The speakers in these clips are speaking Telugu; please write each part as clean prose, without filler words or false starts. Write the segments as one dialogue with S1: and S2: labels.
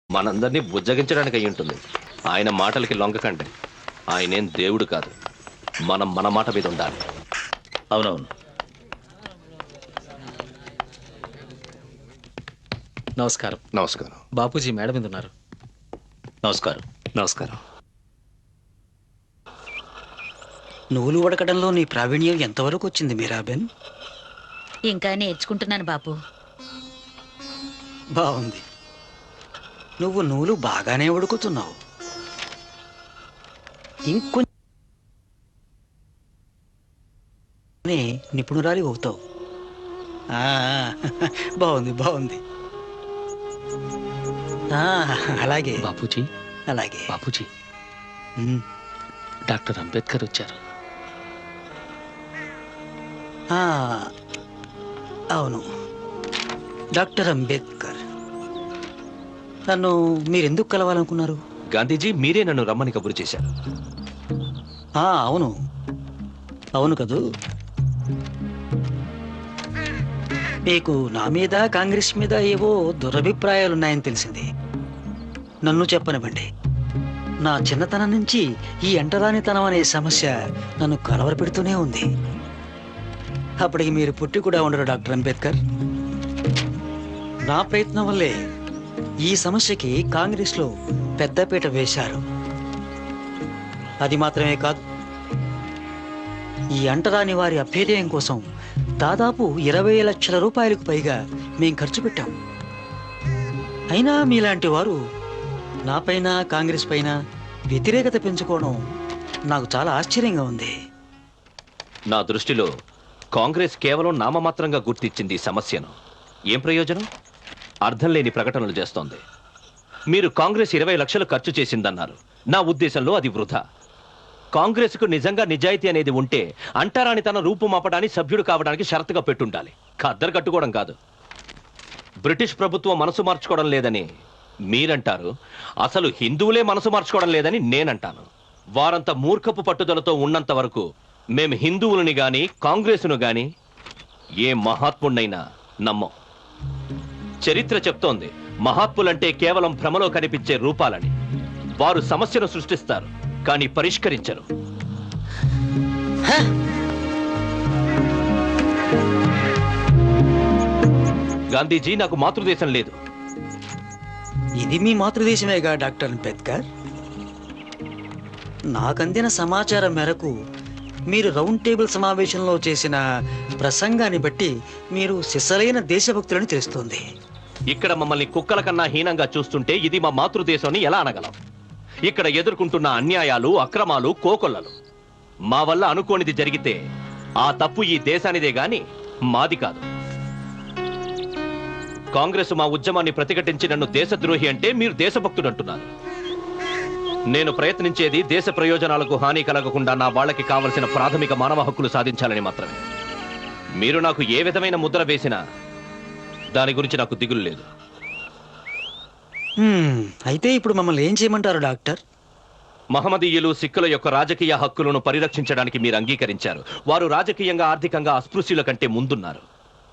S1: మనందరినీ బుజ్జగించడానికి అయి ఉంటుంది. ఆయన మాటలకి లొంగకండి. ఆయనేం దేవుడు కాదు. మనం మన మాట మీద ఉండాలి.
S2: అవునవును.
S3: నమస్కారం.
S1: నమస్కారం.
S3: బాపూజీ మేడం మీద ఉన్నారు.
S2: నమస్కారం.
S3: నమస్కారం.
S4: నువ్వులు వడకడంలో నీ ప్రావీణ్యం ఎంతవరకు వచ్చింది మీరాబెన్?
S5: ఇంకా నేర్చుకుంటున్నాను బాపు.
S4: బాగుంది. నువ్వు నూలు బాగానే ఉడుకుతున్నావు. ఇంకొంచెం నిపుణురాలి అవుతావు. ఆ, బాగుంది బాగుంది. అలాగే
S3: బాపూజీ.
S4: అలాగే.
S3: బాపూజీ,
S4: ఉమ్,
S3: డాక్టర్ అంబేద్కర్ వచ్చారు.
S4: ఆ, అవును, డాక్టర్ అంబేద్కర్. నన్ను మీరెందుకు కలవాలనుకున్నారు?
S1: గాంధీజీ మీరే నన్ను రమ్మని కబురు చేశారు.
S4: అవును అవును కదూ. మీకు నా మీద కాంగ్రెస్ మీద ఏవో దురభిప్రాయాలున్నాయని తెలిసింది. నన్ను చెప్పనివ్వండి. నా చిన్నతనం నుంచి ఈ అంటరానితనం అనే సమస్య నన్ను కలవరపెడుతూనే ఉంది. అప్పటికి మీరు పుట్టి కూడా ఉండరు డాక్టర్ అంబేద్కర్. నా ప్రయత్నం వల్లే ఈ సమస్యకి కాంగ్రెస్లో పెద్దపీట వేశారు. అది మాత్రమే కాదు, ఈ అంటరాని వారి అభ్యుదయం కోసం దాదాపు 20 లక్షల రూపాయలకు పైగా మేం ఖర్చు పెట్టాం. అయినా మీలాంటి వారు నాపైన కాంగ్రెస్ పైన వ్యతిరేకత పెంచుకోవడం నాకు చాలా ఆశ్చర్యంగా ఉంది.
S1: నా దృష్టిలో కాంగ్రెస్ కేవలం నామమాత్రంగా గుర్తించింది ఈ సమస్యను. ఏం ప్రయోజనం? అర్థం లేని ప్రకటనలు చేస్తోంది. మీరు కాంగ్రెస్ 20 లక్షలు ఖర్చు చేసిందన్నారు. నా ఉద్దేశంలో అది వృధా. కాంగ్రెస్కు నిజంగా నిజాయితీ అనేది ఉంటే అంటరాని తన రూపుమాపడానికి సభ్యుడు కావడానికి షరతుగా పెట్టుండాలి. ఖద్దరు కట్టుకోవడం కాదు. బ్రిటిష్ ప్రభుత్వం మనసు మార్చుకోవడం లేదని మీరంటారు. అసలు హిందువులే మనసు మార్చుకోవడం లేదని నేనంటాను. వారంత మూర్ఖపు పట్టుదలతో ఉన్నంత వరకు మేము హిందువులని గాని కాంగ్రెస్ను గాని ఏ మహాత్ముడినైనా నమ్మం. చరిత్ర చెప్తోంది, మహాత్ములంటే కేవలం భ్రమలో కనిపించే రూపాలని. వారు సమస్యను సృష్టిస్తారు కానీ పరిష్కరించరు. గాంధీజీ, నాకు మాతృదేశం లేదు.
S4: ఇది మీ మాతృదేశమేగా డాక్టర్ అంబేద్కర్. నాకందిన సమాచారం మేరకు మీరు రౌండ్ టేబుల్ సమావేశంలో చేసిన ప్రసంగాన్ని బట్టి మీరు సిసలైన దేశభక్తులని తెలుస్తోంది.
S1: ఇక్కడ మమ్మల్ని కుక్కల కన్నా హీనంగా చూస్తుంటే ఇది మా మాతృదేశం అని ఎలా అనగలం? ఇక్కడ ఎదుర్కొంటున్న అన్యాయాలు, అక్రమాలు, కోకొల్లలు. మా వల్ల అనుకోనిది జరిగితే ఆ తప్పు ఈ దేశానిదే గాని మాది కాదు. కాంగ్రెస్ మా ఉద్యమాన్ని ప్రతిఘటించి నన్ను దేశద్రోహి అంటే మీరు దేశభక్తుడు అంటున్నారు. నేను ప్రయత్నించేది దేశ ప్రయోజనాలకు హాని కలగకుండా నా వాళ్ళకి కావలసిన ప్రాథమిక మానవ హక్కులు సాధించాలని మాత్రమే. మీరు నాకు ఏ విధమైన ముద్ర వేసినా దాని గురించి నాకు దిగులు లేదు.
S4: అయితే ఇప్పుడు మమ్మల్ని ఏం చేయమంటారు డాక్టర్?
S1: మహమ్మదీయులు, సిక్కుల యొక్క రాజకీయ హక్కులను పరిరక్షించడానికి మీరు అంగీకరించారు. వారు రాజకీయంగా, ఆర్థికంగా అస్పృశ్యుల కంటే ముందున్నారు.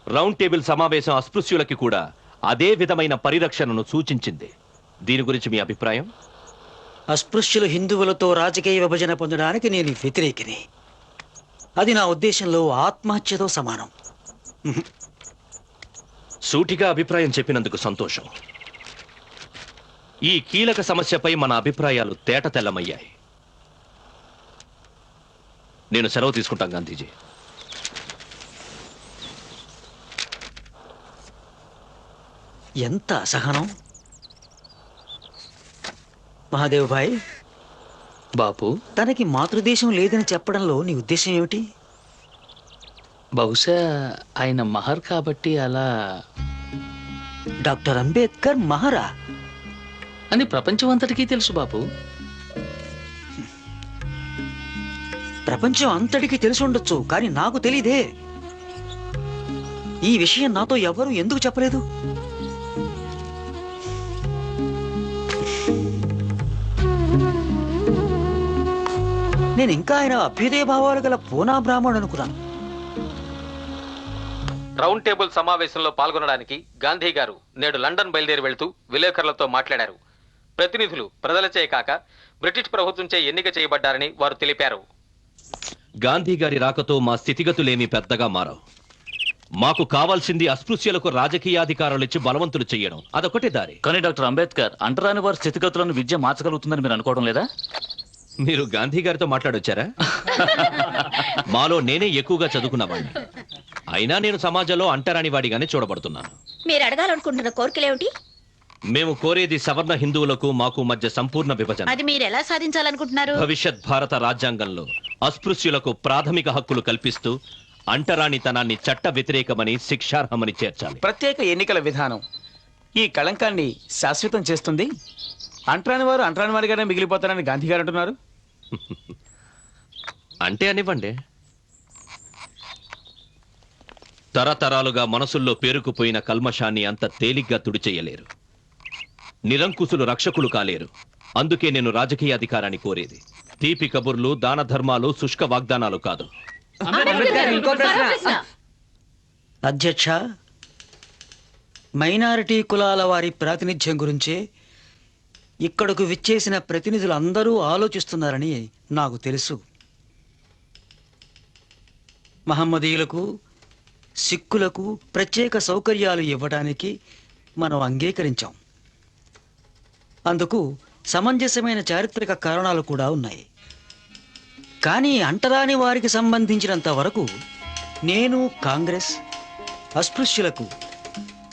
S1: రౌండ్ టేబుల్ సమావేశం అస్పృశ్యులకి కూడా అదే విధమైన పరిరక్షణను సూచించింది. దీని గురించి మీ అభిప్రాయం?
S4: అస్పృశ్యులు హిందువులతో రాజకీయ విభజన పొందడానికి నేను వ్యతిరేకిని. అది నా ఉద్దేశంలో ఆత్మహత్యతో సమానం.
S1: సూటిగా అభిప్రాయం చెప్పినందుకు సంతోషం. ఈ కీలక సమస్యపై మన అభిప్రాయాలు తేట తెల్లమయ్యాయి. నేను సెలవు తీసుకుంటాను గాంధీజీ.
S4: ఎంత అసహనం! మహాదేవ్ భాయ్,
S3: బాపు,
S4: తనకి మాతృదేశం లేదని చెప్పడంలో నీ ఉద్దేశం ఏమిటి?
S3: బహుశా ఆయన మహర్ కాబట్టి అలా
S4: డాక్టర్ అంబేద్కర్ మహరా
S3: అని ప్రపంచం అంతటికీ తెలుసు బాపు.
S4: ప్రపంచం అంతటికి తెలిసి ఉండొచ్చు, కానీ నాకు తెలీదే. ఈ విషయం నాతో ఎవరు ఎందుకు చెప్పలేదు? నేను ఇంకా ఆయన అభ్యుదయ భావాలు గల పూనా బ్రాహ్మణుడు అనుకున్నాను.
S6: రౌండ్ టేబుల్ సమావేశంలో పాల్గొనడానికి గాంధీ గారు నేడు లండన్ బయలుదేరి వెళ్తూ విలేకరులతో మాట్లాడారు. ప్రతినిధులు ప్రజలచే కాక బ్రిటిష్ ప్రభుత్వంచే ఎన్నిక చేయబడ్డారని వారు తెలిపారు.
S1: గాంధీ గారి రాకతో మా స్థితిగతులేమీ పెద్దగా మారవు. మాకు కావాల్సింది అస్పృశ్యులకు రాజకీయాధికారాలిచ్చి బలవంతులు చేయడం, అదొకటే దారి.
S2: కానీ డాక్టర్ అంబేద్కర్ అంటరాని వారి స్థితిగతులను విద్య మార్చగలుగుతుందని మీరు అనుకోవడం లేదా?
S1: మీరు గాంధీ గారితో మాట్లాడొచ్చారా? మాలో నేనే ఎక్కువగా చదువుకున్నవాడిని. అయినా నేను సమాజంలో అంటరాని వాడిగానే చూడబడుతున్నాను.
S5: మీరు అడగాలనుకుంటున్న కోరికలేమిటి?
S1: మేము కోరేది సవర్ణ హిందువులకు మాకు మధ్య సంపూర్ణ విభజన.
S5: అది మీరు ఎలా సాధించాలనుకుంటున్నారు?
S1: భవిష్యత్ భారత రాజ్యాంగంలో అస్పృశ్యులకు ప్రాథమిక హక్కులు కల్పిస్తూ అంటరానితనాన్ని చట్ట వ్యతిరేకమని, శిక్షార్హమని చేర్చాలి.
S7: ప్రత్యేక ఎన్నికల విధానం ఈ కళంకాన్ని శాశ్వతం చేస్తుంది. అంటరాని వారిగానే మిగిలిపోతారని గాంధీ గారు అంటున్నారు.
S1: అంటే అనివ్వండి. తరతరాలుగా మనసుల్లో పేరుకుపోయిన కల్మషాన్ని అంత తేలిగ్గా తుడిచేయలేరు. నిరంకుశులు రక్షకులు కాలేరు. అందుకే నేను రాజకీయ అధికారాన్ని కోరేది. తీపి కబుర్లు, దాన ధర్మాలు, శుష్క వాగ్దానాలు కాదు.
S4: అధ్యక్ష, మైనారిటీ కులాల వారి ప్రాతినిధ్యం గురించే ఇక్కడకు విచ్చేసిన ప్రతినిధులు అందరూ ఆలోచిస్తున్నారని నాకు తెలుసు. మహమ్మదీయులకు, సిక్కులకు ప్రత్యేక సౌకర్యాలు ఇవ్వడానికి మనం అంగీకరించాం. అందుకు సమంజసమైన చారిత్రక కారణాలు కూడా ఉన్నాయి. కానీ అంటరాని వారికి సంబంధించినంత వరకు నేను, కాంగ్రెస్ అస్పృశ్యులకు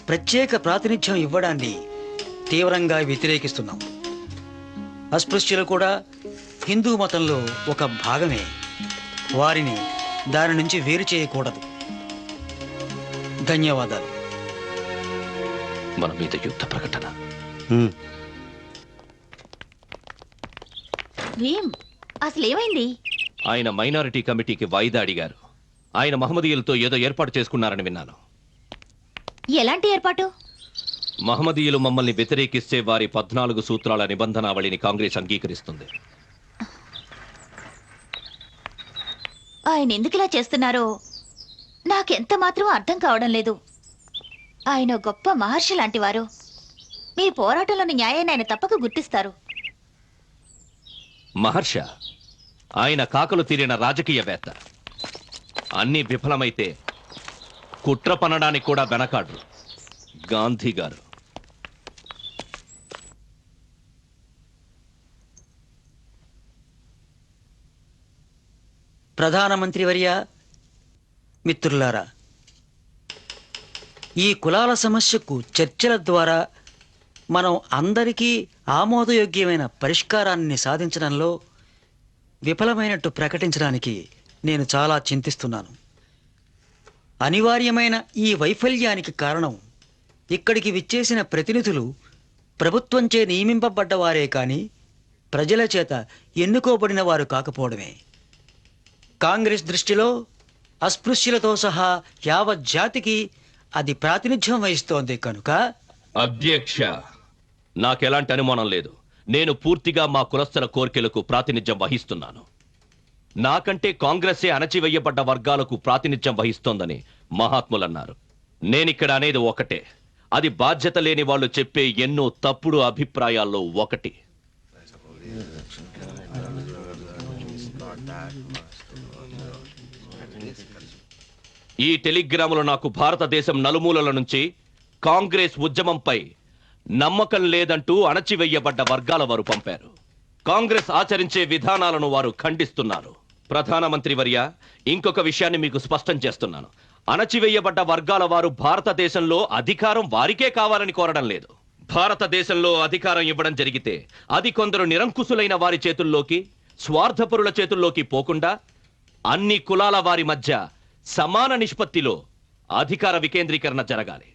S4: ప్రత్యేక ప్రాతినిధ్యం ఇవ్వడాన్ని తీవ్రంగా వ్యతిరేకిస్తున్నాం. అస్పృశ్యులు కూడా హిందూ మతంలో ఒక భాగమే. వారిని దాని నుంచి వేరు చేయకూడదు. ధన్యవాదాలు.
S1: మన మీద యుద్ధ ప్రకటన.
S5: అసలేమైంది?
S1: ఆయన మైనారిటీ కమిటీకి వాయిదా అడిగారు. ఆయన మహమ్మదీయులతో ఏదో ఏర్పాటు చేసుకున్నారని విన్నాను.
S5: ఎలాంటి ఏర్పాటు?
S1: మహమ్మదీయులు మమ్మల్ని వ్యతిరేకిస్తే వారి 14 సూత్రాల నిబంధనావళిని కాంగ్రెస్ అంగీకరిస్తుంది.
S5: ఆయన ఎందుకు ఇలా చేస్తున్నారో నాకెంత మాత్రం అర్థం కావడం లేదు. ఆయన గొప్ప మహర్షి లాంటి వారు. మీ పోరాటంలోని న్యాయాన్ని ఆయన తప్పక గుర్తిస్తారు.
S1: మహర్ష ఆయన కాకలు తీరిన రాజకీయవేత్త. అన్ని విఫలమైతే కుట్ర పనడానికి కూడా వెనకాడు. గాంధీ గారు
S4: ప్రధానమంత్రి వర్య, మిత్రులారా, ఈ కులాల సమస్యకు చర్చల ద్వారా మనం అందరికీ ఆమోదయోగ్యమైన పరిష్కారాన్ని సాధించడంలో విఫలమైనట్టు ప్రకటించడానికి నేను చాలా చింతిస్తున్నాను. అనివార్యమైన ఈ వైఫల్యానికి కారణం ఇక్కడికి విచ్చేసిన ప్రతినిధులు ప్రభుత్వంచే నియమింపబడ్డవారే కానీ ప్రజల చేత ఎన్నుకోబడిన వారు కాకపోవడమే. కాంగ్రెస్ దృష్టిలో అస్పృశ్యులతో సహా యావత్ జాతికి అది ప్రాతినిధ్యం వహిస్తోంది కనుక.
S1: అధ్యక్ష, నాకెలాంటి అనుమానం లేదు. నేను పూర్తిగా మా కులస్తుల కోర్కెలకు ప్రాతినిధ్యం వహిస్తున్నాను. నాకంటే కాంగ్రెసే అణచివేయబడ్డ వర్గాలకు ప్రాతినిధ్యం వహిస్తోందని మహాత్ములన్నారు. నేనిక్కడ అనేది ఒకటే. అది బాధ్యత లేని వాళ్ళు చెప్పే ఎన్నో తప్పుడు అభిప్రాయాల్లో ఒకటి. ఈ టెలిగ్రాములు నాకు భారతదేశం నలుమూలల నుంచి కాంగ్రెస్ ఉద్యమంపై నమ్మకం లేదంటూ అణచివేయబడ్డ వర్గాల వారు పంపారు. కాంగ్రెస్ ఆచరించే విధానాలను వారు ఖండిస్తున్నారు. ప్రధానమంత్రి వర్య, ఇంకొక విషయాన్ని మీకు స్పష్టం చేస్తున్నాను. అణచివేయబడ్డ వర్గాల వారు భారతదేశంలో అధికారం వారికే కావాలని కోరడం లేదు. భారతదేశంలో అధికారం ఇవ్వడం జరిగితే అది కొందరు నిరంకుశులైన వారి చేతుల్లోకి, స్వార్థపరుల చేతుల్లోకి పోకుండా అన్ని కులాల వారి మధ్య సమాన నిష్పత్తిలో అధికార వికేంద్రీకరణ జరగాలి.